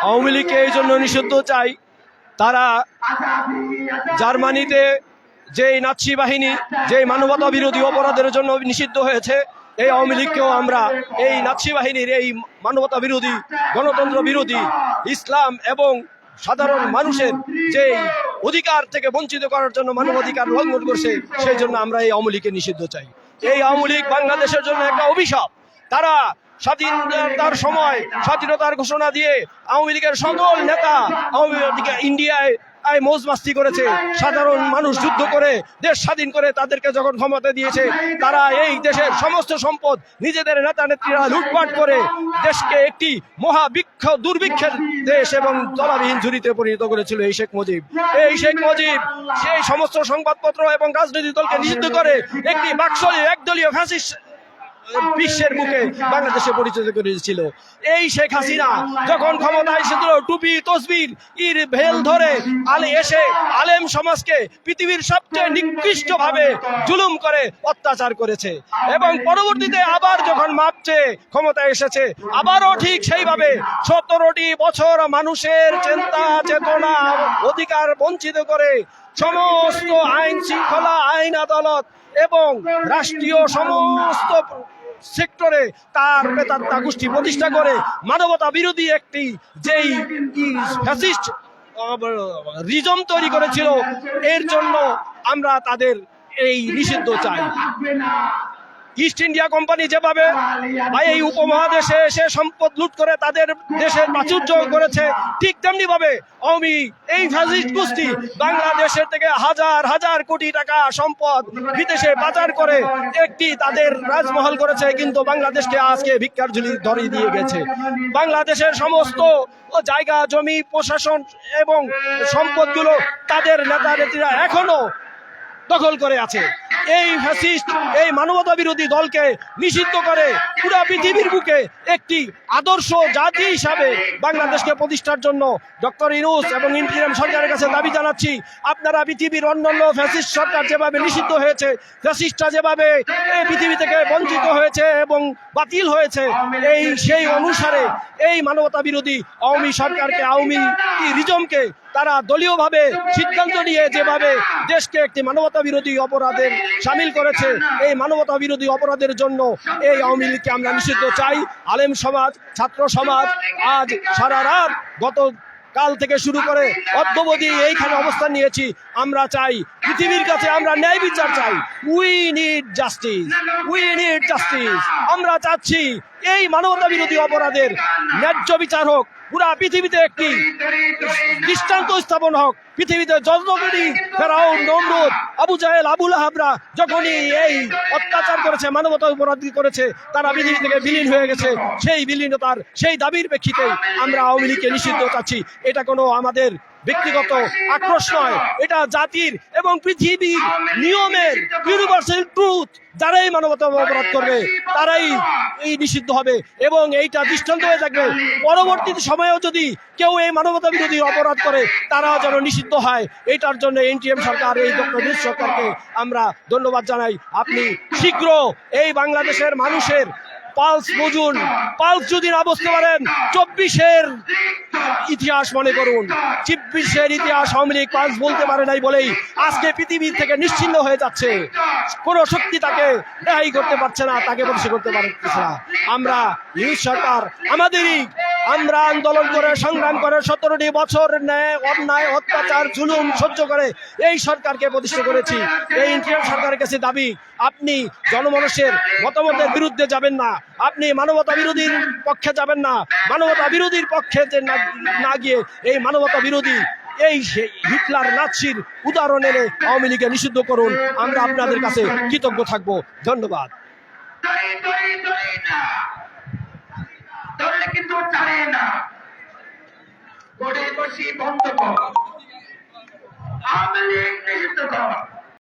আওয়ামী লীগকে এই জন্য নিষিদ্ধ চাই, তারা জার্মানিতে যেই নাৎসি বাহিনী, যেই মানবতা বিরোধী অপরাধের জন্য নিষিদ্ধ হয়েছে, এই আওয়ামী লীগকেও আমরা এই নাৎসি বাহিনীর এই মানবতা বিরোধী, গণতন্ত্র বিরোধী, ইসলাম এবং সাধারণ মানুষের যে অধিকার থেকে বঞ্চিত করার জন্য মানবাধিকার লঙ্ঘন করছে, সেই জন্য আমরা এই আওয়ামী লীগকে নিষিদ্ধ চাই। এই আওয়ামী লীগ বাংলাদেশের জন্য একটা অভিশাপ। তারা স্বাধীনতার সময় স্বাধীনতার ঘোষণা দিয়ে আওয়ামী লীগের সকল নেতা আওয়ামী লীগ ইন্ডিয়ায় মৌজ মাস্তি করেছে। সাধারণ মানুষ যুদ্ধ করে দেশ স্বাধীন করে তাদেরকে যখন ক্ষমতা দিয়েছে, তারা এই দেশের সমস্ত সম্পদ নিজেদের নেতা নেত্রীরা লুটপাট করে দেশকে একটি দুর্ভিক্ষের দেশ এবং তলাবিহীন ঝুড়িতে পরিণত করেছিল এই শেখ মুজিব। এই শেখ মুজিব সেই সমস্ত সংবাদপত্র এবং রাজনৈতিক দলকে নিষিদ্ধ করে একটি বাকশালী একদলীয় ফ্যাসিস্ট বিশ্বের মুখে বাংলাদেশে পরিচিত করেছিল। এই শেখ হাসিনা যখন ক্ষমতায় এসেছিল, টুপি তসবির ইর ভেল ধরে এসে আলেম সমাজকে পৃথিবীর সবচেয়ে নিকৃষ্ট ভাবে জুলুম করে অত্যাচার করেছে এবং পরবর্তীতে আবার যখন মাপছে ক্ষমতায় এসেছে, আবারও ঠিক সেইভাবে 17টি বছর মানুষের চিন্তা চেতনা অধিকার বঞ্চিত করে সমস্ত আইন শৃঙ্খলা, আইন আদালত এবং রাষ্ট্রীয় সমস্ত সেক্টরে তার প্রেতাত্মা গোষ্ঠী প্রতিষ্ঠা করে মানবতা বিরোধী একটি যেই ফ্যাসিস্ট রিজম তৈরি করেছিল, এর জন্য আমরা তাদের এই নিষিদ্ধ চাই। ইস্ট ইন্ডিয়া কোম্পানি যেভাবে এই উপমহাদেশে এসে সম্পদ লুট করে তাদের দেশের প্রাচুর্য করেছে, ঠিক তেমনি ভাবে আওয়ামী এই ফ্যাসিস্ট গোষ্ঠী বাংলাদেশের থেকে হাজার হাজার কোটি টাকা সম্পদ বিদেশে পাচার করে একটি তাদের রাজমহল করেছে, কিন্তু বাংলাদেশকে আজকে ভিক্ষার ঝুলি ধরিয়ে দিয়ে গেছে। বাংলাদেশের সমস্ত জায়গা জমি প্রশাসন এবং সম্পদগুলো তাদের নেতা নেত্রীরা এখনো দখল করে আছে। এই ফ্যাসিস্ট এই মানবতা বিরোধী দলকে নিষিদ্ধ করে পুরো পৃথিবীর বুকে একটি আদর্শ জাতি হিসাবে বাংলাদেশকে প্রতিষ্ঠার জন্য ডক্টর ইউনূস এবং ইন্টিরিয়াম সরকারের কাছে দাবি জানাচ্ছি, আপনারা পৃথিবীর অন্যান্য ফ্যাসিস্ট সরকার যেভাবে নিষিদ্ধ হয়েছে, ফ্যাসিস্টরা যেভাবে এই পৃথিবী থেকে বঞ্চিত হয়েছে এবং বাতিল হয়েছে, সেই অনুসারে এই মানবতা বিরোধী আওয়ামী সরকারকে, আওয়ামী রিজমকে তারা দলীয়ভাবে সিদ্ধান্ত নিয়ে যেভাবে দেশকে একটি মানবতা বিরোধী অপরাধের সামিল করেছে, এই মানবতা বিরোধী অপরাধের জন্য এই আওয়ামী লীগকে আমরা নিষিদ্ধ চাই। আলেম সমাজ, ছাত্র সমাজ আজ সারা রাত গত কাল থেকে শুরু করে অদ্যবধি এইখানে অবস্থান নিয়েছি। আমরা চাই পৃথিবীর কাছে, আমরা ন্যায় বিচার চাই। We need justice, we need justice. আমরা চাচ্ছি এই মানবতা বিরোধী অপরাধের ন্যায্য বিচার হোক, পুরা পৃথিবীতে একটি দৃষ্টান্ত স্থাপন হোক। পৃথিবীতে যতগুলি ফেরাউন, নমরুদ, আবু জাহেল, আবু লাহাবরা যখনই এই অত্যাচার করেছে, মানবতা অপরাধ করেছে, তারা পৃথিবী থেকে বিলীন হয়ে গেছে। সেই বিলীনতার সেই দাবির প্রেক্ষিতে আমরা আওয়ামী লীগকে নিষিদ্ধ চাচ্ছি। এটা কোনো আমাদের ব্যক্তিগত আক্রোশ নয়, এটা জাতির এবং পৃথিবীর নিয়মের ইউনিভার্সাল ট্রুথ। যারাই মানবতা অপরাধ করবে তারাই এই নিষিদ্ধ হবে এবং এইটা দৃষ্টান্ত হয়ে থাকবে। পরবর্তী সময়েও যদি কেউ এই মানবতা বিরোধী অপরাধ করে, তারাও যেন নিষিদ্ধ হয়। এইটার জন্য এনটিএম সরকার, এই ডক্টর ইউনূস সরকারকে আমরা ধন্যবাদ জানাই। আপনি শীঘ্র এই বাংলাদেশের মানুষের পালস বুঝুন। পালস যদি না বুঝতে পারেন, 24-এর ইতিহাস মনে করুন। 24-এর ইতিহাস আওয়ামী লীগ পালস বলতে পারে নাই বলেই আজকে পৃথিবী থেকে নিশ্চিহ্ন হয়ে যাচ্ছে। কোন শক্তি তাকে রেহাই করতে পারছে না, তাকে প্রতিষ্ঠা করতে পারছে না। আমরা ইউনূস সরকার আমাদেরই, আমরা আন্দোলন করে সংগ্রাম করে 17টি বছর অন্যায় অত্যাচার জুলুম সহ্য করে এই সরকারকে প্রতিষ্ঠা করেছি। এই ইন্টিরিয়াম সরকারের কাছে দাবি, আপনি জনমানুষের মতামতের বিরুদ্ধে যাবেন না, আপনি মানবতা বিরোধীর পক্ষে যাবেন না। মানবতা বিরোধীর পক্ষে না গিয়ে এই মানবতা বিরোধী এই হিটলার নাৎসির উদাহরণ এনে আওয়ামী লীগকে নিষিদ্ধ করুন। আমরা আপনাদের কাছে কৃতজ্ঞ থাকব। ধন্যবাদ। কিন্তু ছাড়ে না, গড়ে বসি বন্ধ কর, আওয়ামী লীগ নিষিদ্ধ কর।